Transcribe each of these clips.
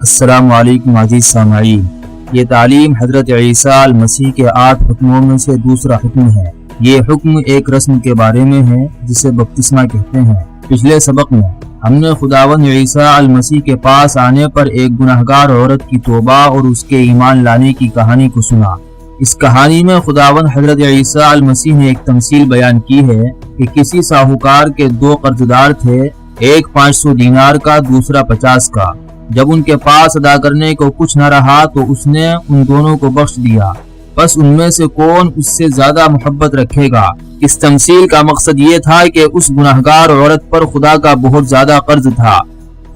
السلام علیکم عزیز سامعین، یہ تعلیم حضرت عیسیٰ المسیح کے 8 حکموں میں سے دوسرا حکم ہے۔ یہ حکم ایک رسم کے بارے میں ہے جسے بپتسمہ کہتے ہیں۔ پچھلے سبق میں ہم نے خداوند عیسیٰ المسیح کے پاس آنے پر ایک گناہگار عورت کی توبہ اور اس کے ایمان لانے کی کہانی کو سنا۔ اس کہانی میں خداوند حضرت عیسیٰ المسیح نے ایک تمثیل بیان کی ہے کہ کسی ساہوکار کے 2 قرضدار تھے، ایک 500 دینار کا، دوسرا 50 کا۔ جب ان کے پاس ادا کرنے کو کچھ نہ رہا تو اس نے ان دونوں کو بخش دیا۔ بس ان میں سے کون اس سے زیادہ محبت رکھے گا؟ اس تمثیل کا مقصد یہ تھا کہ اس گناہگار عورت پر خدا کا بہت زیادہ قرض تھا۔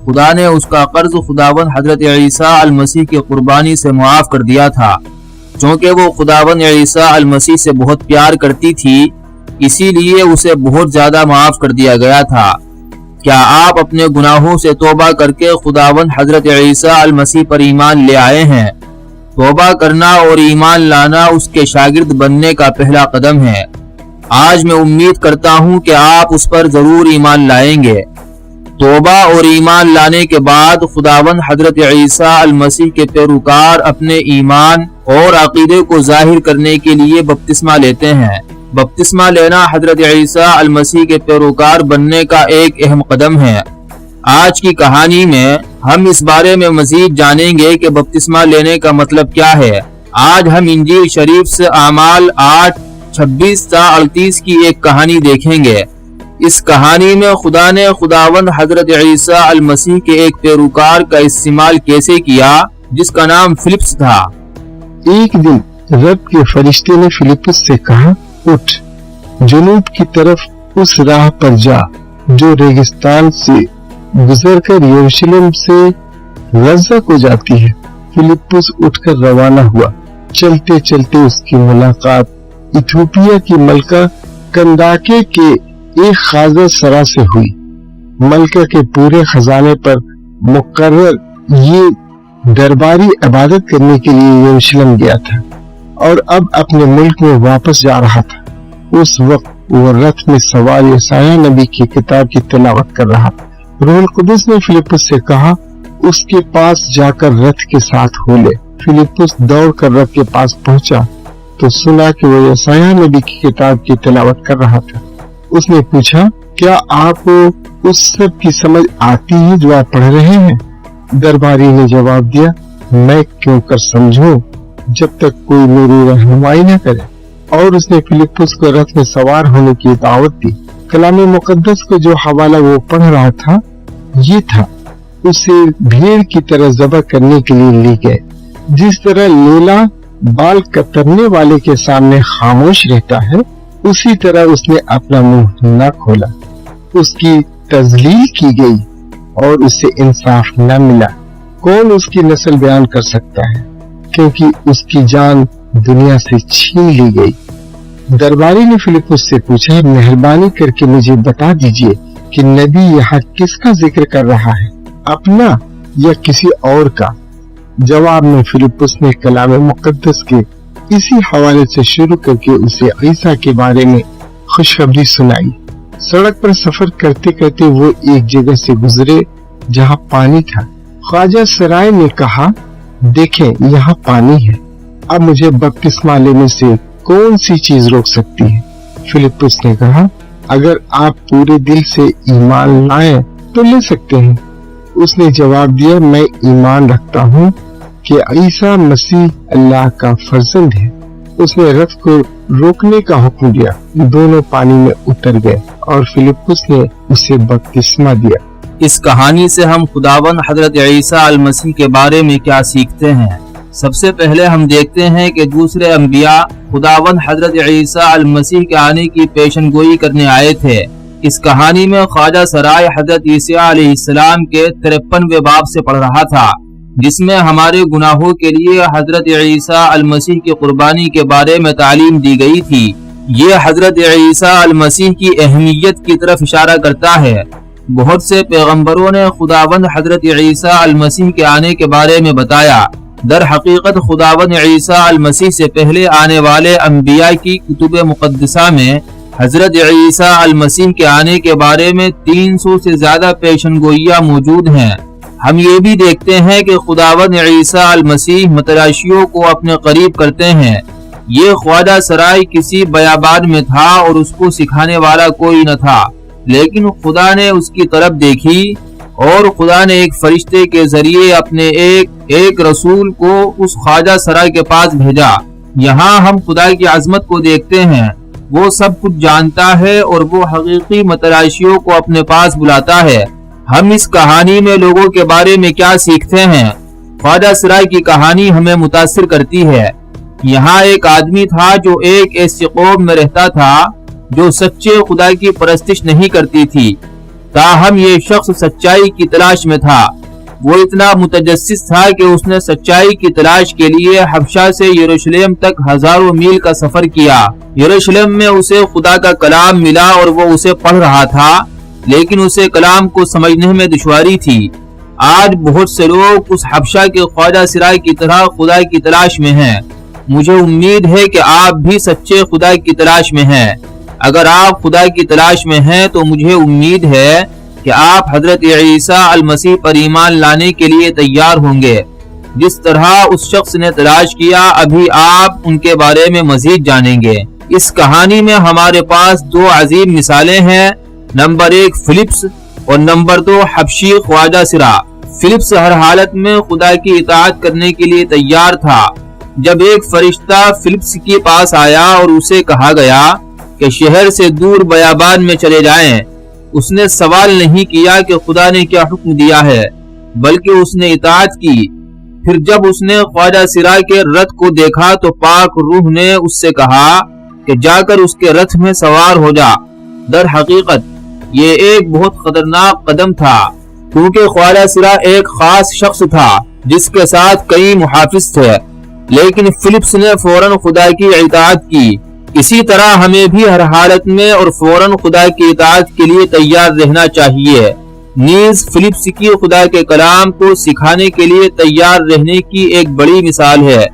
خدا نے اس کا قرض خداوند حضرت عیسیٰ المسیح کی قربانی سے معاف کر دیا تھا۔ چونکہ وہ خداوند عیسیٰ المسیح سے بہت پیار کرتی تھی، اسی لیے اسے بہت زیادہ معاف کر دیا گیا تھا۔ کیا آپ اپنے گناہوں سے توبہ کر کے خداوند حضرت عیسیٰ المسیح پر ایمان لے آئے ہیں؟ توبہ کرنا اور ایمان لانا اس کے شاگرد بننے کا پہلا قدم ہے۔ آج میں امید کرتا ہوں کہ آپ اس پر ضرور ایمان لائیں گے۔ توبہ اور ایمان لانے کے بعد خداوند حضرت عیسیٰ المسیح کے پیروکار اپنے ایمان اور عقیدے کو ظاہر کرنے کے لیے بپتسمہ لیتے ہیں۔ بپتسمہ لینا حضرت عیسیٰ المسیح کے پیروکار بننے کا ایک اہم قدم ہے۔ آج کی کہانی میں ہم اس بارے میں مزید جانیں گے کہ بپتسمہ لینے کا مطلب کیا ہے۔ آج ہم انجیل شریف سے اعمال 8:26-38 کی ایک کہانی دیکھیں گے۔ اس کہانی میں خدا نے خداوند حضرت عیسیٰ المسیح کے ایک پیروکار کا استعمال کیسے کیا جس کا نام فلپس تھا۔ ایک دن رب کے فرشتے نے فلپس سے کہا، اٹھ جنوب کی طرف اس راہ پر جا جو ریگستان سے گزر کر یروشلم سے غزہ کو جاتی ہے۔ فلپس اٹھ کر روانہ ہوا۔ چلتے چلتے اس کی ملاقات ایتھوپیا کی ملکہ کنداکے کے ایک خاضہ سرا سے ہوئی۔ ملکہ کے پورے خزانے پر مقرر یہ درباری عبادت کرنے کے لیے یروشلم گیا تھا اور اب اپنے ملک میں واپس جا رہا تھا۔ اس وقت وہ رتھ میں سوار یسایہ نبی کی کتاب کی تلاوت کر رہا تھا۔ روح القدس نے فلپس سے کہا، اس کے پاس جا کر رتھ کے ساتھ ہو لے۔ فلپس دوڑ کر رب کے پاس پہنچا تو سنا کہ وہ یسایہ نبی کی کتاب کی تلاوت کر رہا تھا۔ اس نے پوچھا، کیا آپ کو اس سب کی سمجھ آتی ہے جو آپ پڑھ رہے ہیں؟ درباری نے جواب دیا، میں کیوں کر سمجھوں جب تک کوئی میری رہنمائی نہ کرے۔ اور اس نے فلپس کو رتھ میں سوار ہونے کی دعوت دی۔ کلام مقدس کو جو حوالہ وہ پڑھ رہا تھا یہ تھا، اسے بھیڑ کی طرح ذبح کرنے کے لیے لے گئے۔ جس طرح لیلا بال کترنے والے کے سامنے خاموش رہتا ہے، اسی طرح اس نے اپنا منہ نہ کھولا۔ اس کی تذلیل کی گئی اور اسے انصاف نہ ملا۔ کون اس کی نسل بیان کر سکتا ہے؟ کیونکہ اس کی جان دنیا سے چھین لی گئی۔ درباری نے فلپس سے پوچھا، مہربانی کر کے مجھے بتا دیجئے کہ نبی یہاں کس کا ذکر کر رہا ہے، اپنا یا کسی اور کا؟ جواب میں فلپس نے کلام مقدس کے اسی حوالے سے شروع کر کے اسے عیسیٰ کے بارے میں خوشخبری سنائی۔ سڑک پر سفر کرتے کرتے وہ ایک جگہ سے گزرے جہاں پانی تھا۔ خواجہ سرائے نے کہا، دیکھیں یہاں پانی ہے، اب مجھے بپتسمہ لینے سے کون سی چیز روک سکتی ہے؟ فلپس نے کہا، اگر آپ پورے دل سے ایمان لائیں تو لے سکتے ہیں۔ اس نے جواب دیا، میں ایمان رکھتا ہوں کہ عیسیٰ مسیح اللہ کا فرزند ہے۔ اس نے رتھ کو روکنے کا حکم دیا۔ دونوں پانی میں اتر گئے اور فلپس نے اسے بپتسمہ دیا۔ اس کہانی سے ہم خداوند حضرت عیسیٰ المسیح کے بارے میں کیا سیکھتے ہیں؟ سب سے پہلے ہم دیکھتے ہیں کہ دوسرے انبیاء خداوند حضرت عیسیٰ المسیح کے آنے کی پیشن گوئی کرنے آئے تھے۔ اس کہانی میں خواجہ سرائے حضرت عیسیٰ علیہ السلام کے 53ویں باب سے پڑھ رہا تھا، جس میں ہمارے گناہوں کے لیے حضرت عیسیٰ المسیح کی قربانی کے بارے میں تعلیم دی گئی تھی۔ یہ حضرت عیسیٰ المسیح کی اہمیت کی طرف اشارہ کرتا ہے۔ بہت سے پیغمبروں نے خداوند حضرت عیسیٰ المسیح کے آنے کے بارے میں بتایا۔ در حقیقت خداوند عیسیٰ المسیح سے پہلے آنے والے انبیاء کی کتب مقدسہ میں حضرت عیسیٰ المسیح کے آنے کے بارے میں 300 سے زیادہ پیشن گوئیاں موجود ہیں۔ ہم یہ بھی دیکھتے ہیں کہ خداوند عیسیٰ المسیح متلاشیوں کو اپنے قریب کرتے ہیں۔ یہ خواجہ سرائی کسی بیابان میں تھا اور اس کو سکھانے والا کوئی نہ تھا، لیکن خدا نے اس کی طرف دیکھی اور خدا نے ایک فرشتے کے ذریعے اپنے ایک رسول کو اس خواجہ سرائی کے پاس بھیجا۔ یہاں ہم خدا کی عظمت کو دیکھتے ہیں۔ وہ سب کچھ جانتا ہے اور وہ حقیقی متلاشیوں کو اپنے پاس بلاتا ہے۔ ہم اس کہانی میں لوگوں کے بارے میں کیا سیکھتے ہیں؟ خواجہ سرائی کی کہانی ہمیں متاثر کرتی ہے۔ یہاں ایک آدمی تھا جو ایک ایسی قوم میں رہتا تھا جو سچے خدا کی پرستش نہیں کرتی تھی، تاہم یہ شخص سچائی کی تلاش میں تھا۔ وہ اتنا متجسس تھا کہ اس نے سچائی کی تلاش کے لیے حبشہ سے یروشلم تک ہزاروں میل کا سفر کیا۔ یروشلم میں اسے خدا کا کلام ملا اور وہ اسے پڑھ رہا تھا، لیکن اسے کلام کو سمجھنے میں دشواری تھی۔ آج بہت سے لوگ اس حبشہ کے خواجہ سرائی کی طرح خدا کی تلاش میں ہیں۔ مجھے امید ہے کہ آپ بھی سچے خدا کی تلاش میں ہیں۔ اگر آپ خدا کی تلاش میں ہیں تو مجھے امید ہے کہ آپ حضرت عیسیٰ المسیح پر ایمان لانے کے لیے تیار ہوں گے۔ جس طرح اس شخص نے تلاش کیا، ابھی آپ ان کے بارے میں مزید جانیں گے۔ اس کہانی میں ہمارے پاس دو عظیم مثالیں ہیں، نمبر 1 فلپس اور نمبر 2 حبشی خواجہ سرا۔ فلپس ہر حالت میں خدا کی اطاعت کرنے کے لیے تیار تھا۔ جب ایک فرشتہ فلپس کے پاس آیا اور اسے کہا گیا کہ شہر سے دور بیابان میں چلے جائیں، اس نے سوال نہیں کیا کہ خدا نے کیا حکم دیا ہے، بلکہ اس نے اطاعت کی۔ پھر جب اس نے خواجہ سرا کے رتھ کو دیکھا تو پاک روح نے اس سے کہا کہ جا کر اس کے رتھ میں سوار ہو جا۔ در حقیقت یہ ایک بہت خطرناک قدم تھا، کیونکہ خواجہ سرا ایک خاص شخص تھا جس کے ساتھ کئی محافظ تھے، لیکن فلپس نے فوراً خدا کی اطاعت کی۔ اسی طرح ہمیں بھی ہر حالت میں اور فوراً خدا کی اطاعت کے لیے تیار رہنا چاہیے۔ نیز فلپس کی خدا کے کلام کو سکھانے کے لیے تیار رہنے کی ایک بڑی مثال ہے۔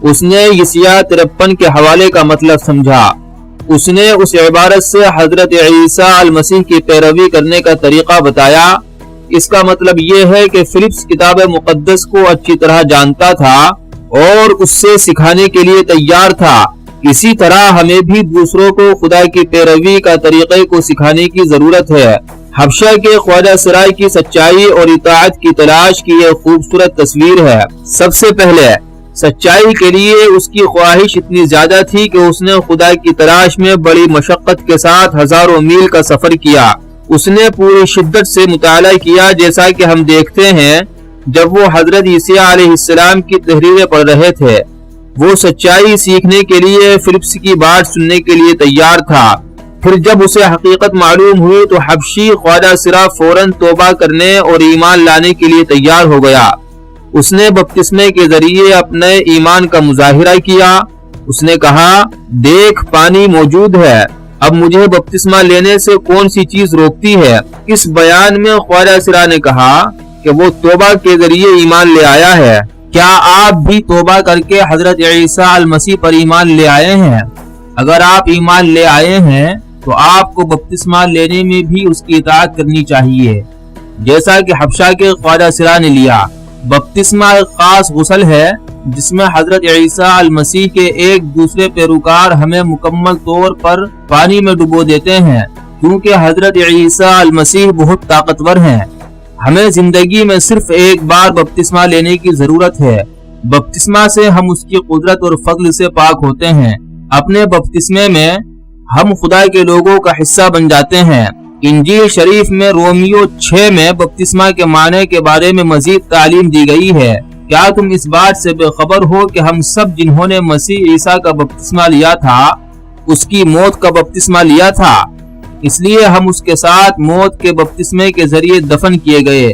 اس نے یسیع 53 کے حوالے کا مطلب سمجھا۔ اس نے اس عبارت سے حضرت عیسیٰ المسیح کی پیروی کرنے کا طریقہ بتایا۔ اس کا مطلب یہ ہے کہ فلپس کتاب مقدس کو اچھی طرح جانتا تھا اور اس سے سکھانے کے لیے تیار تھا۔ اسی طرح ہمیں بھی دوسروں کو خدا کی پیروی کا طریقے کو سکھانے کی ضرورت ہے۔ حبشہ کے خواجہ سرائی کی سچائی اور اطاعت کی تلاش کی ایک خوبصورت تصویر ہے۔ سب سے پہلے سچائی کے لیے اس کی خواہش اتنی زیادہ تھی کہ اس نے خدا کی تلاش میں بڑی مشقت کے ساتھ ہزاروں میل کا سفر کیا۔ اس نے پوری شدت سے مطالعہ کیا، جیسا کہ ہم دیکھتے ہیں جب وہ حضرت عیسیٰ علیہ السلام کی تحریریں پڑھ رہے تھے۔ وہ سچائی سیکھنے کے لیے فلپس کی بات سننے کے لیے تیار تھا۔ پھر جب اسے حقیقت معلوم ہوئی تو حبشی خواجہ سرا فوراً توبہ کرنے اور ایمان لانے کے لیے تیار ہو گیا۔ اس نے بپتسمے کے ذریعے اپنے ایمان کا مظاہرہ کیا۔ اس نے کہا، دیکھ پانی موجود ہے، اب مجھے بپتسمہ لینے سے کون سی چیز روکتی ہے؟ اس بیان میں خواجہ سرا نے کہا کہ وہ توبہ کے ذریعے ایمان لے آیا ہے۔ کیا آپ بھی توبہ کر کے حضرت عیسیٰ المسیح پر ایمان لے آئے ہیں؟ اگر آپ ایمان لے آئے ہیں تو آپ کو بپتسمہ لینے میں بھی اس کی اطاعت کرنی چاہیے، جیسا کہ حبشہ کے خواجہ سرا نے لیا۔ بپتسمہ ایک خاص غسل ہے جس میں حضرت عیسیٰ المسیح کے ایک دوسرے پیروکار ہمیں مکمل طور پر پانی میں ڈبو دیتے ہیں، کیونکہ حضرت عیسیٰ المسیح بہت طاقتور ہیں۔ ہمیں زندگی میں صرف ایک بار بپتسمہ لینے کی ضرورت ہے۔ بپتسمہ سے ہم اس کی قدرت اور فضل سے پاک ہوتے ہیں۔ اپنے بپتسمے میں ہم خدا کے لوگوں کا حصہ بن جاتے ہیں۔ انجیل شریف میں رومیو 6 میں بپتسمہ کے معنی کے بارے میں مزید تعلیم دی گئی ہے۔ کیا تم اس بات سے بے خبر ہو کہ ہم سب جنہوں نے مسیح عیسیٰ کا بپتسمہ لیا تھا اس کی موت کا بپتسمہ لیا تھا؟ اس لیے ہم اس کے ساتھ موت کے بپتسمے کے ذریعے دفن کیے گئے،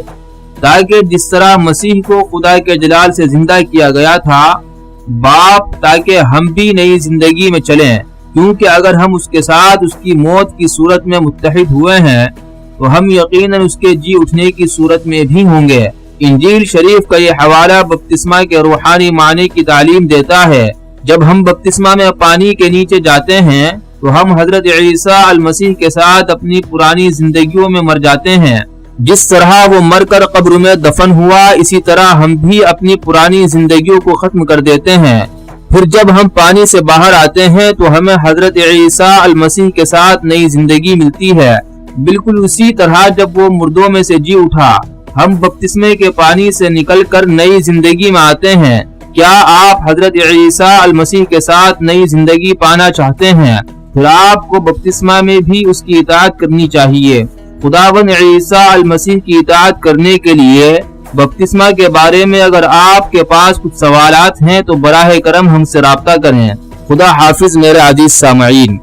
تاکہ جس طرح مسیح کو خدا کے جلال سے زندہ کیا گیا تھا باپ، تاکہ ہم بھی نئی زندگی میں چلیں۔ کیونکہ اگر ہم اس کے ساتھ اس کی موت کی صورت میں متحد ہوئے ہیں تو ہم یقیناً اس کے جی اٹھنے کی صورت میں بھی ہوں گے۔ انجیل شریف کا یہ حوالہ بپتسمہ کے روحانی معنی کی تعلیم دیتا ہے۔ جب ہم بپتسمہ میں پانی کے نیچے جاتے ہیں تو ہم حضرت عیسیٰ المسیح کے ساتھ اپنی پرانی زندگیوں میں مر جاتے ہیں۔ جس طرح وہ مر کر قبر میں دفن ہوا، اسی طرح ہم بھی اپنی پرانی زندگیوں کو ختم کر دیتے ہیں، پھر جب ہم پانی سے باہر آتے ہیں تو ہمیں حضرت عیسیٰ المسیح کے ساتھ نئی زندگی ملتی ہے۔ بالکل اسی طرح جب وہ مردوں میں سے جی اٹھا، ہم بپتسمے کے پانی سے نکل کر نئی زندگی میں آتے ہیں۔ کیا آپ حضرت عیسیٰ المسیح کے ساتھ نئی زندگی پانا چاہتے ہیں؟ پھر آپ کو بپتسمہ میں بھی اس کی اطاعت کرنی چاہیے۔ خداوند عیسیٰ المسیح کی اطاعت کرنے کے لیے بپتسمہ کے بارے میں اگر آپ کے پاس کچھ سوالات ہیں تو براہ کرم ہم سے رابطہ کریں۔ خدا حافظ میرے عزیز سامعین۔